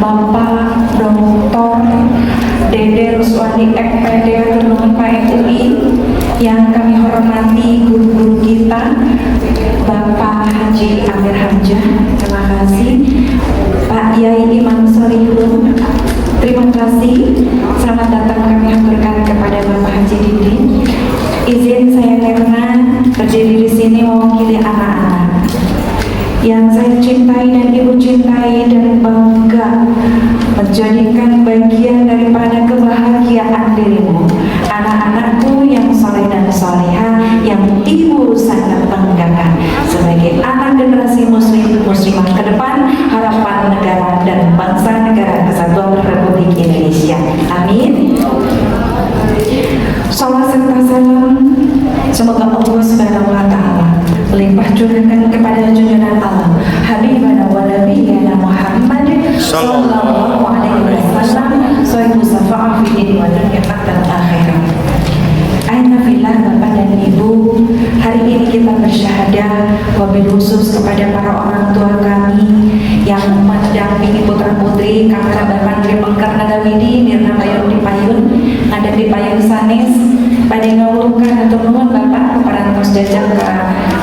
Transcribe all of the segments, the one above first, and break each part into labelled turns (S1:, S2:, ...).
S1: Bapak Dr. Dede Ruswandi FPD Turun PMUI, yang kami hormati guru-guru kita, Bapak Haji Amir Hamzah, terima kasih. Pak Yai Imam Sorihun, terima kasih. Selamat datang kami haturkan kepada Bapak Haji Didin. Izin saya Lerna berdiri di sini mewakili anak-anak yang saya cintai dan ibu cintai dan bangga menjadikan bagian daripada kebahagiaan dirimu, anak-anakku yang soleh dan soleha, yang ibu sangat banggakan sebagai anak generasi muslim muslimah ke depan, harapan negara dan bangsa negara kesatuan Republik Indonesia. Amin. Salam serta salam semoga Allah Subhanahu wa taala melimpah curahkan kepada junjungan Allah Habibana wa Nabiyana Muhammad sallallahu alaihi wasallam, sahibu syafa'ah fi din wa dunya dan akhirat. Aina fillah, Bapak dan Ibu, hari ini kita bersyahadah wabil khusus kepada para orang tua kami yang mendampingi putra putri kakak Bapak Tri Pengkar Nadawidi Nirna Bayun di Payun, ada di Payun Sanes pada ngawulukan atau nuhun Bapak perantos jajak ke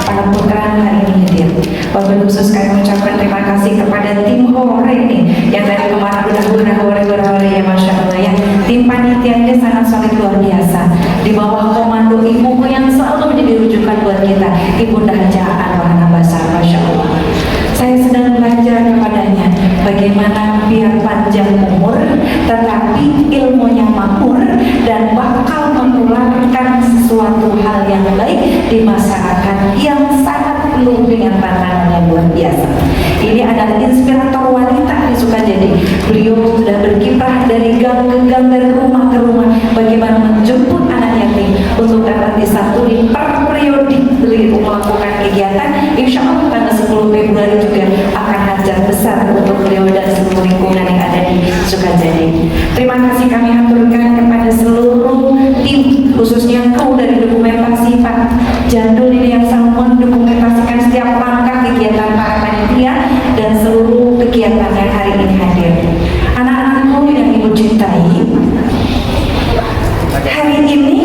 S1: para putra hari ini hadir. Wabil khusus kami mengucapkan terima kasih kepada tim Hore ini yang dari kemarin udah hore ya, Masya Allah ya. Tim panitianya sangat solid luar biasa di bawah komando ibuku yang selalu menjadi rujukan buat kita, Ibunda Haja Anwar Nabasar, Masya Allah. Saya sedang belajar kepadanya bagaimana biar panjang umur tetapi ilmunya makmur dan bakal menularkan sesuatu hal yang baik di masyarakat yang sangat penuh dengan tantangan yang luar biasa. Ini adalah inspirator wanita di Sukajadi. Beliau sudah berkiprah dari gang ke gang, dari rumah ke rumah, bagaimana menjemput anak yatim untuk dapat disantuni per periode. Beliau melakukan kegiatan, insya Allah tanggal 10 Februari juga akan hajat besar untuk beliau dan seluruh lingkungan yang ada di Sukajadi. Terima kasih kami haturkan kepada seluruh tim, khususnya kru dari dokumentasi Pak Jandul ini yang sangat mendokumentasikan setiap langkah kegiatan para panitia dan seluruh kegiatan yang hari ini hadir. Anak-anakku yang ibu cintai, hari ini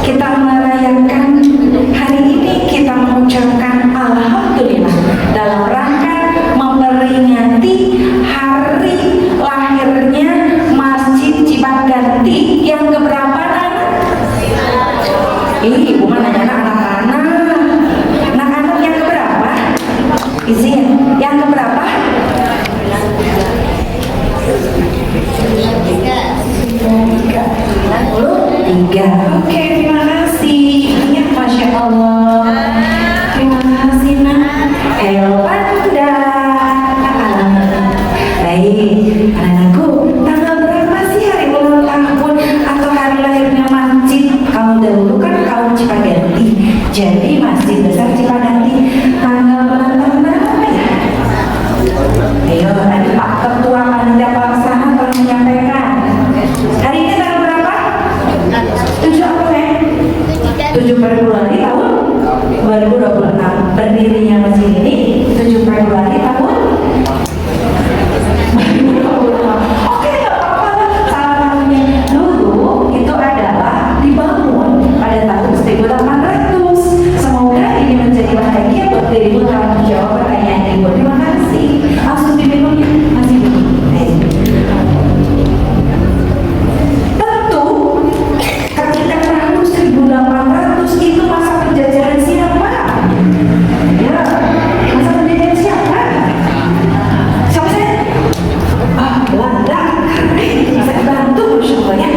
S1: kita merayakan, hari ini kita mengucapkan Alhamdulillah dalam rangka memperingati hari lahirnya Masjid Cipaganti yang keberapa? Ibu mah nanya anak-anak yang keberapa? Izin, yang keberapa? Tiga. Oke, terima kasih. Ya, Masya Allah. Terima kasih nak. Elvanda. Baik, anakku, tanggal berapa sih hari ulang tahun atau hari lahirnya masjid? Kamu dahulu kan kaum Cipaganti, jadi Masjid Besar Cipaganti. Tanggal ulang tahun berapa ya? Ayo, tadi Pak Ketua Panitia Pelaksana tolong menyampaikan. Hari ini tanggal berapa? 7 apa ya? 7 Februari tahun 2026. Berdirinya masjid ini 7 Februari tahun 2026. Oke, gak apa-apa. Salah satunya dulu itu adalah dibangun pada tahun 1800. Semoga ini menjadi bahagia buat dirimu dalam menjawab pertanyaan ibu. Terima kasih. Langsung diminum, masih minum. Tentu ketika tahun 1800 itu masa penjajahan siapa? Ya, masa penjajahan siapa? Siapa saya? Belanda. Bisa dibantu, Masya Allah ya.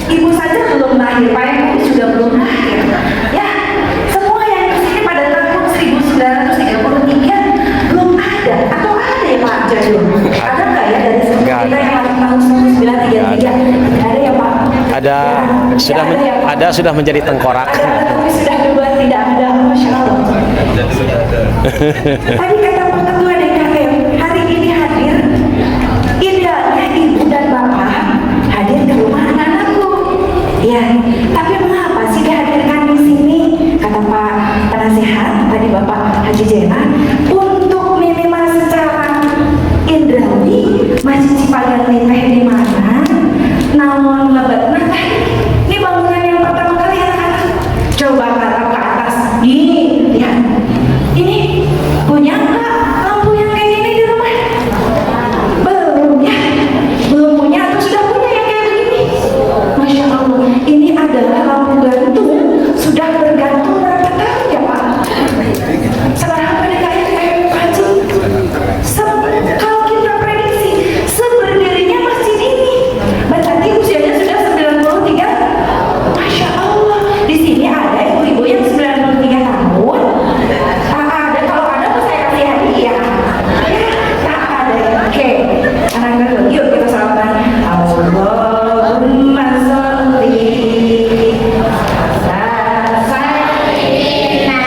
S1: Ibu saja belum lahir, Pak Ibu sudah belum lahir. Ya, semua yang kesini pada tahun 1933 belum ada. Atau ada ya Pak Jadul? Ada nggak ya dari kita yang lahir tahun 1933? Ada ya Pak?
S2: Ada, sudah menjadi tengkorak.
S1: Ada, tapi sudah dua tidak ada. Masya Allah. Tadi kata Pak Ketua DKM, hari ini hadir. Idealnya ibu dan bapak hadir ke rumah anak-anakku. Ya, tapi mengapa sih dihadirkan di sini? Kata Pak Penasehat tadi Bapak Haji Jena, untuk minimal secara indrawi Masjid lampu gantung sudah bergantung berapa tahun ya Pak? Sekarang PDKI Panji, kalau kita prediksi seberdirinya masjid ini berarti usianya sudah 93. Masya Allah, di sini ada ibu-ibu yang 93 tahun. Ada, kalau ada mau saya kasih hadiah. Ya, tak ada. Oke, anak-anak, yuk kita salaman. Allahumma sholli ala sayyidina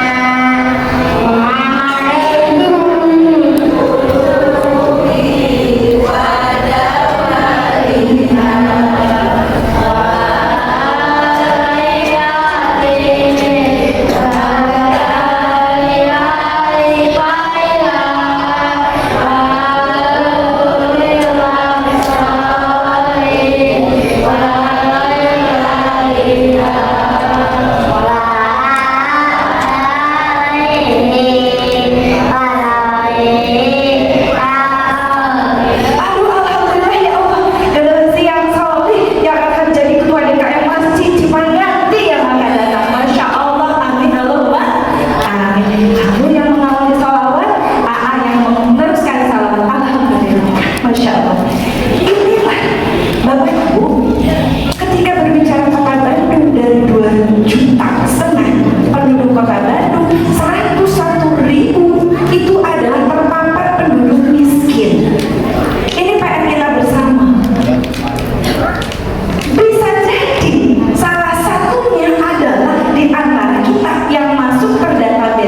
S1: Aduh, alhamdulillah ya Allah, generasi yang solih yang akan jadi ketua DKM Masjid Cipanganti yang akan datang. Masya Allah, amin Allahumma amin. Kamu yang mengawali salawat, AA yang meneruskan salawat. Alhamdulillah, Masya Allah. Inilah Bapak Ibu, ketika berbicara kota Bandung dari 2,5 juta penduduk kota Bandung, 101.000 itu adalah terpapar penduduk miskin. Ini PR kita bersama. Bisa jadi salah satunya adalah di antara kita yang masuk terdata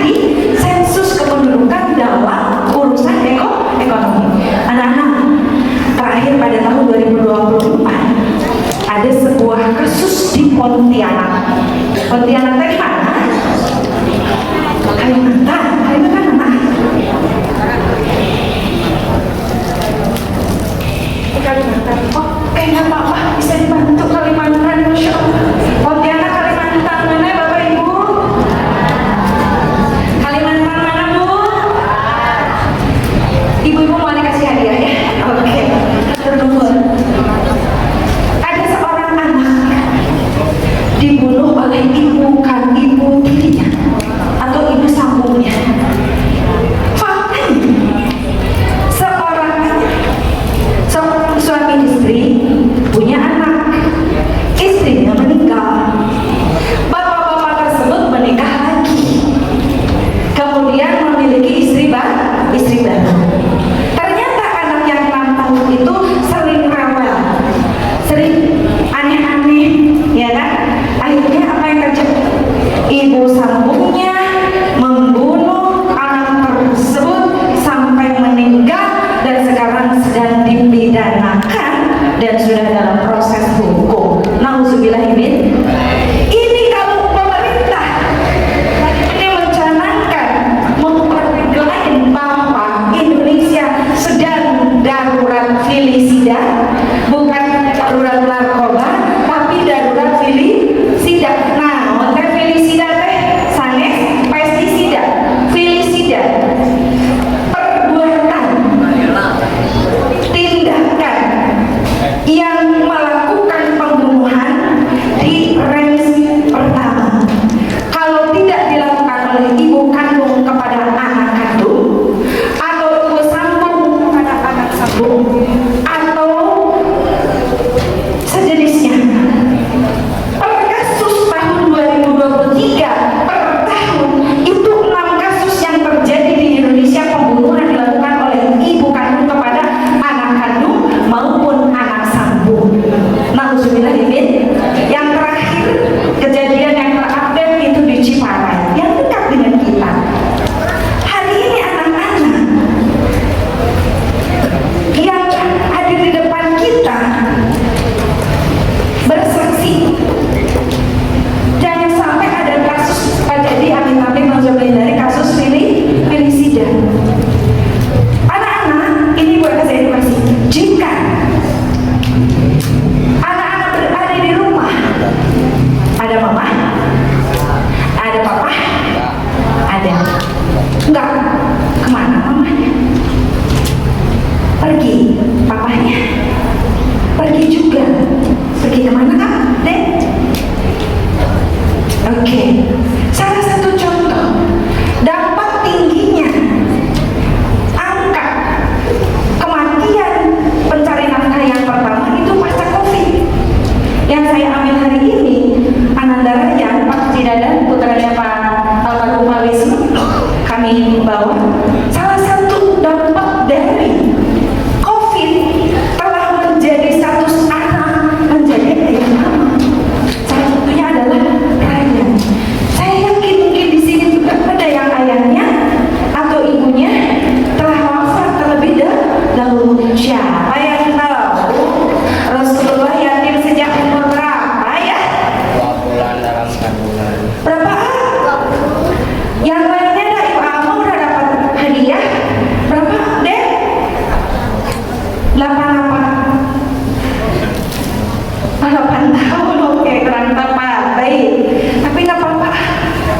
S1: di sensus kependudukan dalam urusan ekonomi. Anak-anak, terakhir pada tahun 2024 ada sebuah kasus di Pontianak. Pontianak dari mana? Kalimantan mana? Kalimantan. Oh, nggak apa-apa, bisa dibantu Kalimantan, Masya Allah. Pontianak, Kalimantan mana Bapak Ibu? Kalimantan mana Bu? Ibu-ibu mau dikasih hadiah ya? Oke. Tertunggu. Ada seorang anak dibunuh oleh ibu tirinya atau ibu sambungnya. Faktanya seorang suami istri punya anak, istrinya meninggal, bapak-bapak tersebut menikah lagi, kemudian memiliki istri baru. Ternyata anak yang 6 tahun itu sering rewel, sering aneh-aneh, ya kan? Akhirnya apa yang terjadi? Ibu sambungnya membunuh anak tersebut sampai meninggal dan sekarang sedang dipidanakan dan sudah dalam proses hukum. Nauzubillahimin. Ini kalau pemerintah ini mencanangkan memperklaim bahwa Indonesia sedang darurat filisida, bukan darurat narkoba, tapi darurat filisida. Nah, untuk filisida teh sanes kami bawa, salah satu dampak dari COVID telah menjadi status anak menjadi ayah mama. Salah satunya adalah Ryan. Saya yakin mungkin di sini juga ada yang ayahnya atau ibunya telah wafat terlebih dahulu. Siapa yang tahu Rasulullah yatim sejak umur berapa ya?
S3: 2 bulan dalam kandungan.
S1: Berapa? Yang lainnya ada Ibu Alma udah dapat hadiah berapa deh? 8 tahun. Oke, kurang tepat, baik. Tapi nggak apa-apa,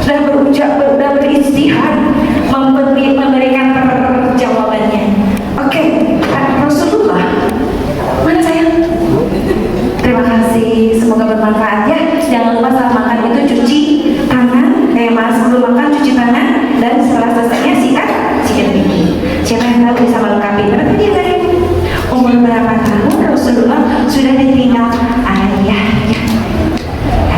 S1: sudah sudah beristihad memberikan jawabannya. Oke, Rasulullah mana sayang? Terima kasih, semoga bermanfaat ya. Jangan lupa saat makan itu cuci tangan, sebelum makan cuci tangan, dan setelah selesainya sikat gigi. Siapa yang tahu bisa melengkapi? Berapa dia tadi? Umur berapa tahun Rasulullah sudah ditinggal ayahnya?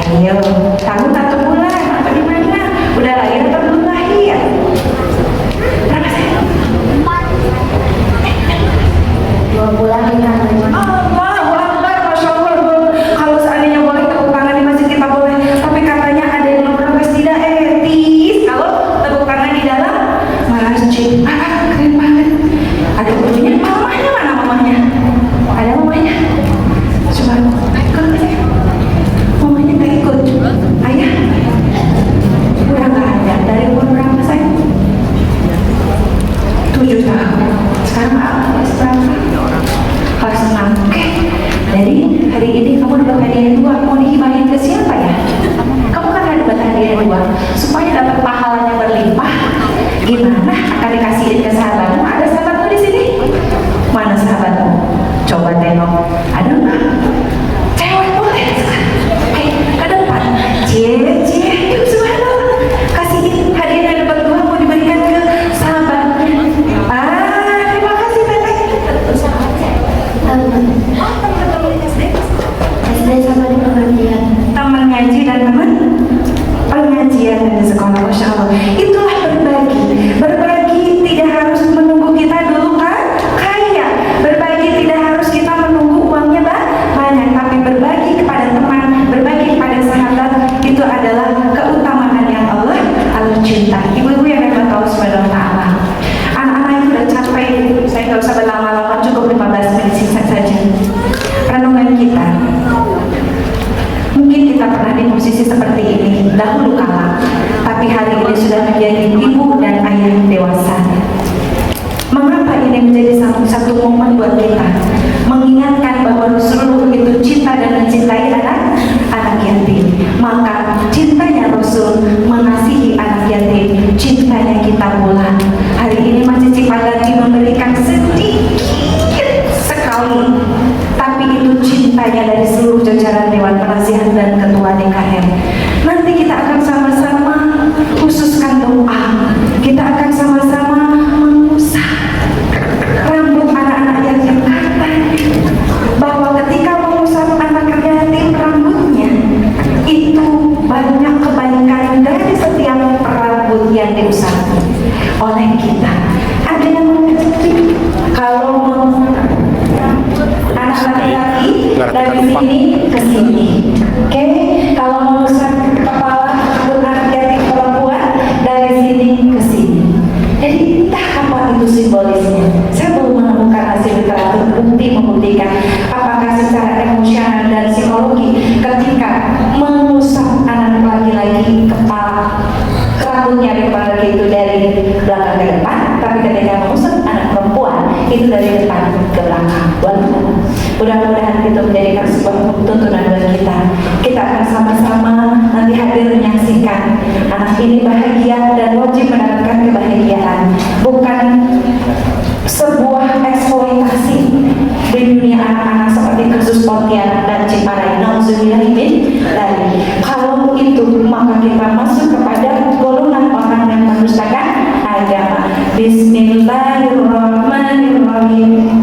S1: Ayo, tahun 1 bulan atau di mana? Udah lahir atau belum lahir? Berapa sayang? 2 bulan ya. Allahu Akbar, Masya Allah. Kalau seandainya boleh tepuk tangan di masjid kita boleh, tapi katanya ada yang berbahas tidak etis kalau tepuk tangan di dalam masjid. Keren banget. Ada gurunya, mamanya mana mamanya? Ada mamanya? Coba ikut saya. Mamanya nggak ikut. Ayah? Udah nggak ada. Dari umur berapa sayang? 7 tahun. Sekarang kelas berapa? Kelas 6. Oke. Jadi hari ini kamu dapat hadiah 2. Mau dihibahin ke siapa ya? Kamu kan dapat hadiah 2 supaya dapat pahalanya berlimpah. Gimana? Akan dikasihin ke sahabatmu? Ada sahabatmu di sini? Mana sahabatmu? Coba tengok. Ada nggak? Cewek boleh. Ke depan. Cie, yuk subhanallah. Kasihin hadiah yang dapat 2 mau diberikan ke sahabatnya. Terima kasih Teteh. SD sama di pengajian. Teman ngaji dan teman pengajian di sekolah, Masya Allah. Itulah berbagi. Berbagi tidak harus menunggu kita dulu kan kaya. Berbagi tidak harus kita menunggu uangnya banyak, tapi berbagi kepada teman, berbagi kepada sahabat, itu adalah keutamaan yang Allah cinta. Ibu-ibu yang hebat Allah Subhanahu wa Ta'ala. Anak-anak yang sudah capek, saya nggak usah berlama-lama, cukup 15 menit sisa saja. Renungan kita. Mungkin kita pernah di posisi seperti ini dahulu kala, tapi hari ini sudah menjadi ibu dan ayah dewasa. Mengapa ini menjadi satu momen buat kita mengingatkan bahwa Rasulullah itu cinta dan mencintai anak yatim. Maka cintanya Rasul mengasihi anak yatim, cintanya kita pula. Hari ini Masjid Cipaganti memberikan sedikit sekali, tapi itu cintanya dari seluruh jajaran Dewan Penasihat dan Ketua DKM. Nanti kita akan sama-sama khususkan doa. Kita akan sama-sama mengusap rambut anak-anak yatim, bahwa ketika mengusap anak yatim rambutnya itu banyak kebaikan dari setiap rambut yang diusap oleh kita. Ada yang mengerti kalau anak laki-laki dari sini ke sini, oke? Kalau mengusap kepala rambut anak yatim perempuan dari sini ke sini. Jadi entah apa itu simbolisnya. Saya belum menemukan hasil literatur bukti membuktikan apakah secara emosional dan psikologi ketika mengusap anak laki-laki kepala rambutnya di kepala laki itu dari belakang ke depan, tapi ketika mengusap anak perempuan itu dari depan ke belakang. Mudah-mudahan itu menjadikan sebuah tuntunan buat kita. Kita akan sama-sama nanti hadir menyaksikan anak ini bahagia dan wajib mendapatkan kebahagiaan, bukan sebuah eksploitasi di dunia anak-anak seperti kasus Pontianak dan Ciparai. Nauzubillahimin dzalik. Kalau itu maka kita masuk kepada golongan orang yang mendustakan agama. Bismillahirrahmanirrahim.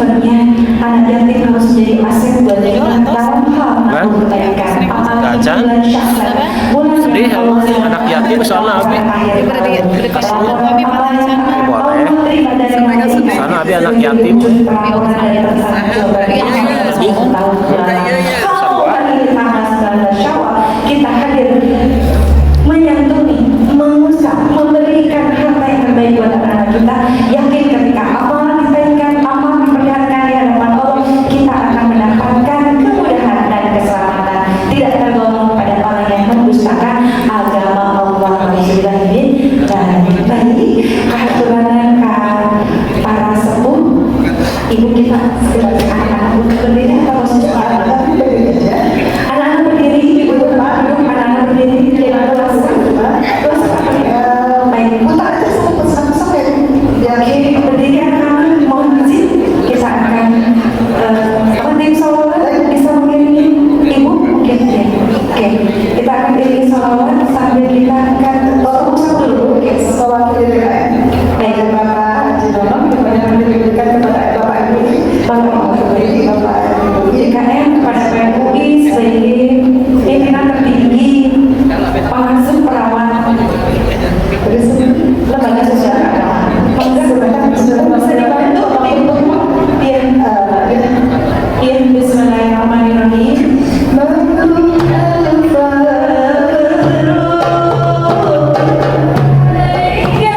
S1: manuvernya anak yatim harus menjadi aset buat dalam hal menabung kebaikan. Apalagi bulan Syawal, bulan
S2: Sedih,
S1: yang Allah
S2: anak yatim soalnya Abi. Sana Abi anak yatim.
S1: Kita hadir menyantuni, mengusap, memberikan harta yang terbaik buat anak-anak kita. Yakin ketika amal diberikan, amal diperlihatkan di hadapan Allah, kita akan mendapatkan kemudahan dan keselamatan. Tidak tergolong pada orang yang mendustakan agama Allah. Dan baik kehaturanan para sepuh, ibu kita sebagai anak-anak berdiri atau anak-anak berdiri, ibu anak-anak berdiri di dalam baik putar aja sampai jadi berdiri anak-anak mohon izin kita akan penting salawat bisa mengiringi ibu mungkin ya. Oke, kita akan iringi salawat sambil kita akan usap dulu. Oke, salawat baik Bapak Haji Dono kepada diberikan kepada Bapak Ibu Bapak IKM kepada PMUI sebagai pimpinan tertinggi pengasuh perawat lembaga sosial agama. Bisa dibantu Bismillahirrahmanirrahim. Ya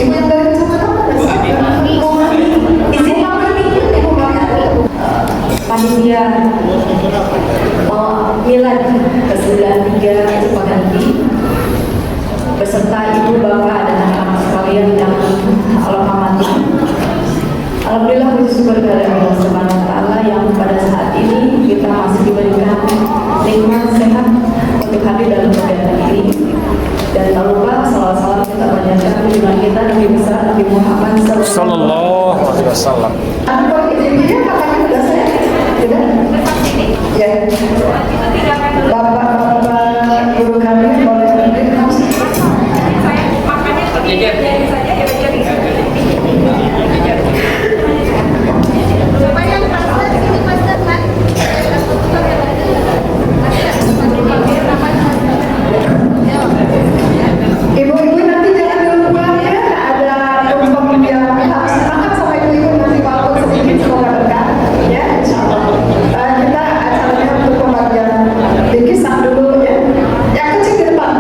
S1: Ibu yang dari kecamatan mana? Izin Mami, Ibu Mami. Panitia milad ke-93 Cipaganti beserta ibu bapak dan anak-anak sekalian yang Allah rahmati. Alhamdulillah puji syukur kepada Allah Subhanahu wa taala yang pada saat ini kita masih diberikan nikmat sehat untuk hadir dalam kegiatan ini. Dan tak lupa salam-salam kita panjatkan junjungan kita Nabi besar Nabi Muhammad
S2: Sallallahu alaihi wasallam.
S1: Apa ibu-ibunya kakaknya sudah saya? Sudah? Ya. Bapak guru kami boleh berdiri. Ibu-ibu nanti jangan dulu pulang ya, ada tumpeng yang harus dimakan sama ibu-ibu nanti walaupun sedikit sekolah berkah ya, insyaallah. Kita acaranya untuk pembagian bingkisan dulu ya. Yang kecil di depan.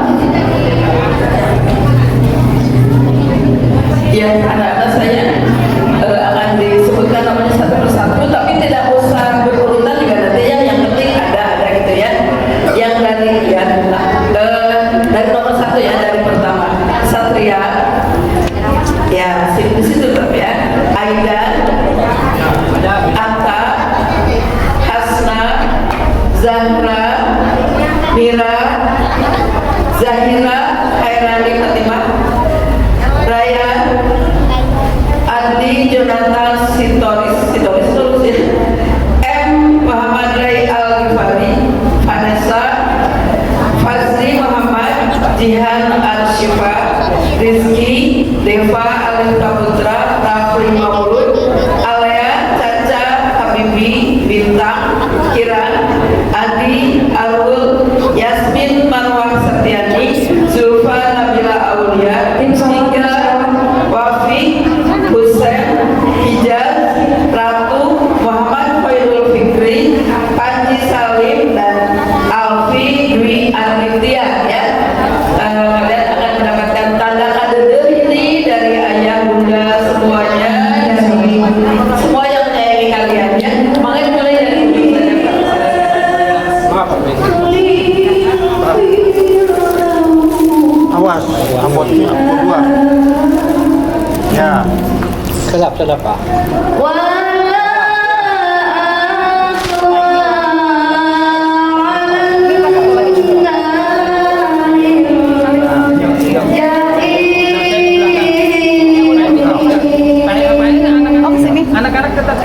S4: Ya, anak-anak saya akan disebutkan namanya satu persatu, tapi tidak usah berurutan juga nanti ya. Yang penting ada gitu ya. Yang dari nomor satu ya, dari pertama Satria, ya situ tetap ya. Aida, Atta, Hasna, Zahra, Mira, Zahira, Hairani Fatimah, Raya, Andi, Jonathan, Sintoris terus ya. M. Muhammad Ray Al-Ghifari, Vanessa, Fazli Muhammad, Jihan Al-Syifa, Rizky, Deva Alif Putra, Rafli Maulud, Alea, Caca, Habibi, Bintang, Kiran, Adi, Arul, Yasmin, Marwah Setiani, Zulfa Nabila Aulia, Tika, Wafi, Husain, Hijaz, Ratu, Muhammad Khairul Fikri, Panji Salim, dan Alfi Dwi Arnitia ya. Kalian akan mendapatkan tanda kader ini dari ayah bunda semuanya, dari semua yang menyayangi kalian ya. Makanya mulai dari ini
S5: Awas, ampun dua. Ya.
S2: Sedap Pak.
S6: Anak-anak tetap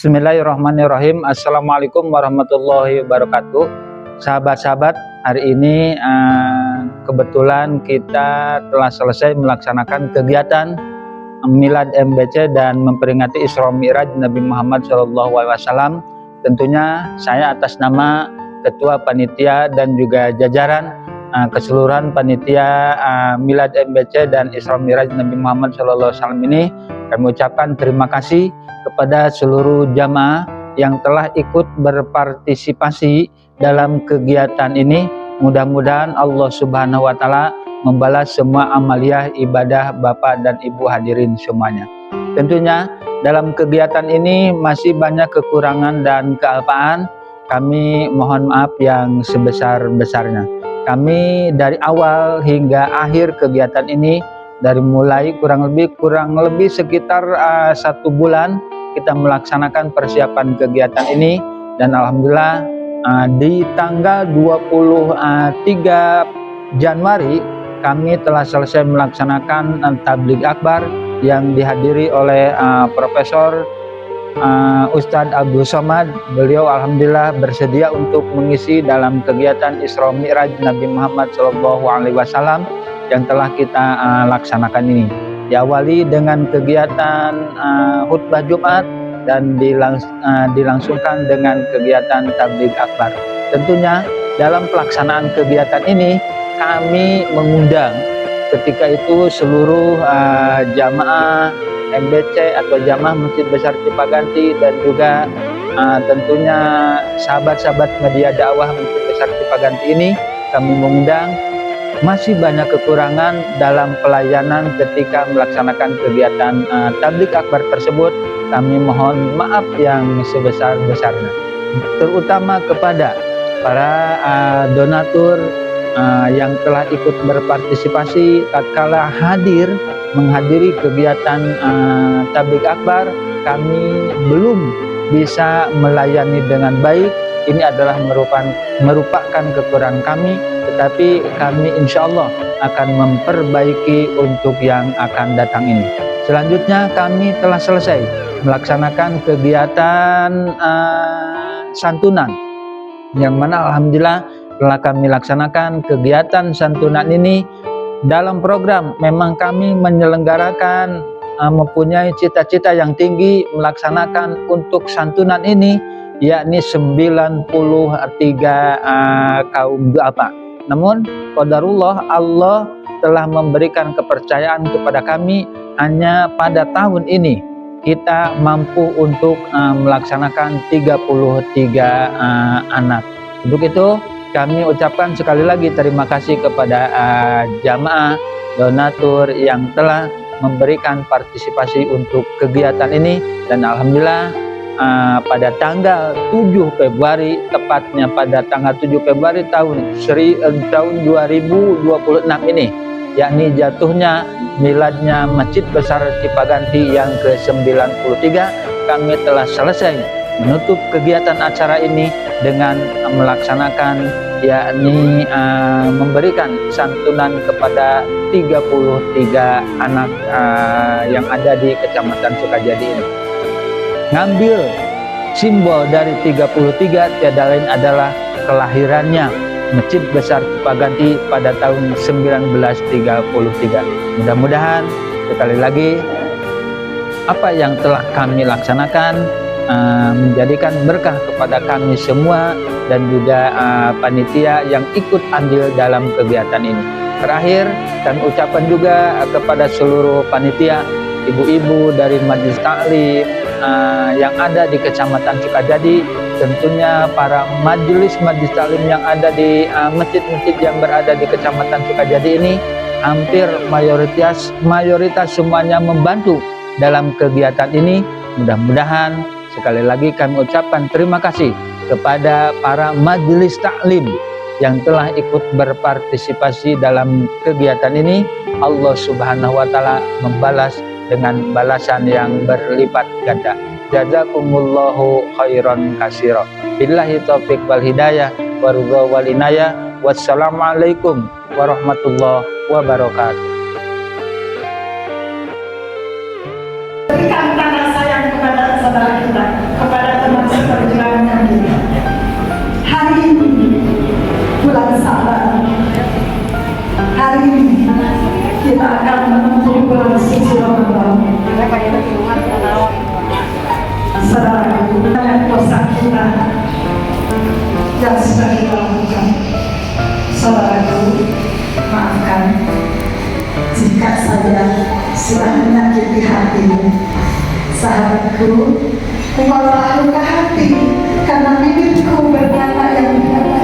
S2: Bismillahirrahmanirrahim. Assalamualaikum warahmatullahi wabarakatuh. Sahabat-sahabat, hari ini kebetulan kita telah selesai melaksanakan kegiatan Milad MBC dan memperingati Isra Mi'raj Nabi Muhammad SAW. Tentunya saya atas nama Ketua Panitia dan juga jajaran keseluruhan Panitia Milad MBC dan Isra Mi'raj Nabi Muhammad SAW ini kami ucapkan terima kasih kepada seluruh jamaah yang telah ikut berpartisipasi dalam kegiatan ini. Mudah-mudahan Allah Subhanahu wa Ta'ala membalas semua amaliyah ibadah Bapak dan Ibu hadirin semuanya. Tentunya dalam kegiatan ini masih banyak kekurangan dan kealpaan. Kami mohon maaf yang sebesar-besarnya. Kami dari awal hingga akhir kegiatan ini, dari mulai kurang lebih sekitar 1 bulan kita melaksanakan persiapan kegiatan ini, dan alhamdulillah di tanggal 23 Januari kami telah selesai melaksanakan tabligh akbar yang dihadiri oleh Profesor Ustadz Abdul Somad. Beliau alhamdulillah bersedia untuk mengisi dalam kegiatan Isra Mi'raj Nabi Muhammad SAW yang telah kita laksanakan ini. Diawali dengan kegiatan khutbah Jumat dan dilangsungkan dengan kegiatan tabligh akbar. Tentunya dalam pelaksanaan kegiatan ini kami mengundang ketika itu seluruh jamaah MBC atau jamaah Masjid Besar Cipaganti dan juga tentunya sahabat-sahabat media dakwah Masjid Besar Cipaganti ini. Kami mengundang, masih banyak kekurangan dalam pelayanan ketika melaksanakan kegiatan tabligh akbar tersebut. Kami mohon maaf yang sebesar-besarnya, terutama kepada para donatur yang telah ikut berpartisipasi tatkala menghadiri kegiatan tabligh akbar. Kami belum bisa melayani dengan baik. Ini adalah merupakan kekurangan kami, tetapi kami insya Allah akan memperbaiki untuk yang akan datang ini. Selanjutnya kami telah selesai melaksanakan kegiatan santunan, yang mana alhamdulillah telah kami laksanakan kegiatan santunan ini. Dalam program memang kami menyelenggarakan mempunyai cita-cita yang tinggi melaksanakan untuk santunan ini, yakni 93 kaum duafa. Namun qadarullah, Allah telah memberikan kepercayaan kepada kami, hanya pada tahun ini kita mampu untuk melaksanakan 33 anak. Untuk itu kami ucapkan sekali lagi terima kasih kepada jamaah donatur yang telah memberikan partisipasi untuk kegiatan ini. Dan alhamdulillah pada tanggal 7 Februari, tepatnya pada tanggal 7 Februari tahun 2026 ini, yakni jatuhnya miladnya Masjid Besar Cipaganti yang ke-93, kami telah selesai menutup kegiatan acara ini dengan melaksanakan, yakni memberikan santunan kepada 33 anak yang ada di Kecamatan Sukajadi ini. Ngambil simbol dari 33 tiada lain adalah kelahirannya Masjid Besar Cipaganti pada tahun 1933. Mudah-mudahan sekali lagi apa yang telah kami laksanakan menjadikan berkah kepada kami semua dan juga panitia yang ikut andil dalam kegiatan ini. Terakhir, kami ucapkan juga kepada seluruh panitia, ibu-ibu dari Majelis Taklim yang ada di Kecamatan Sukajadi, tentunya para majelis taklim yang ada di masjid-masjid yang berada di Kecamatan Sukajadi ini, hampir mayoritas semuanya membantu dalam kegiatan ini. Mudah-mudahan sekali lagi kami ucapkan terima kasih kepada para majelis taklim yang telah ikut berpartisipasi dalam kegiatan ini. Allah Subhanahu wa Ta'ala membalas dengan balasan yang berlipat ganda. Jazakumullahu khairan katsira. Billahi taufiq wal hidayah wa ridha wal inayah. Wassalamualaikum warahmatullahi wabarakatuh.
S4: Berikan tanda sayang kepada saudara kita, kepada
S1: hari ini kita akan menempuh bulan suci Ramadan. Saudaraku, banyak dosa kita yang sudah kita lakukan. Saudaraku, maafkan jika saya sudah menyakiti hatimu. Sahabatku, engkau telah luka hati karena bibirku berkata yang tidak baik.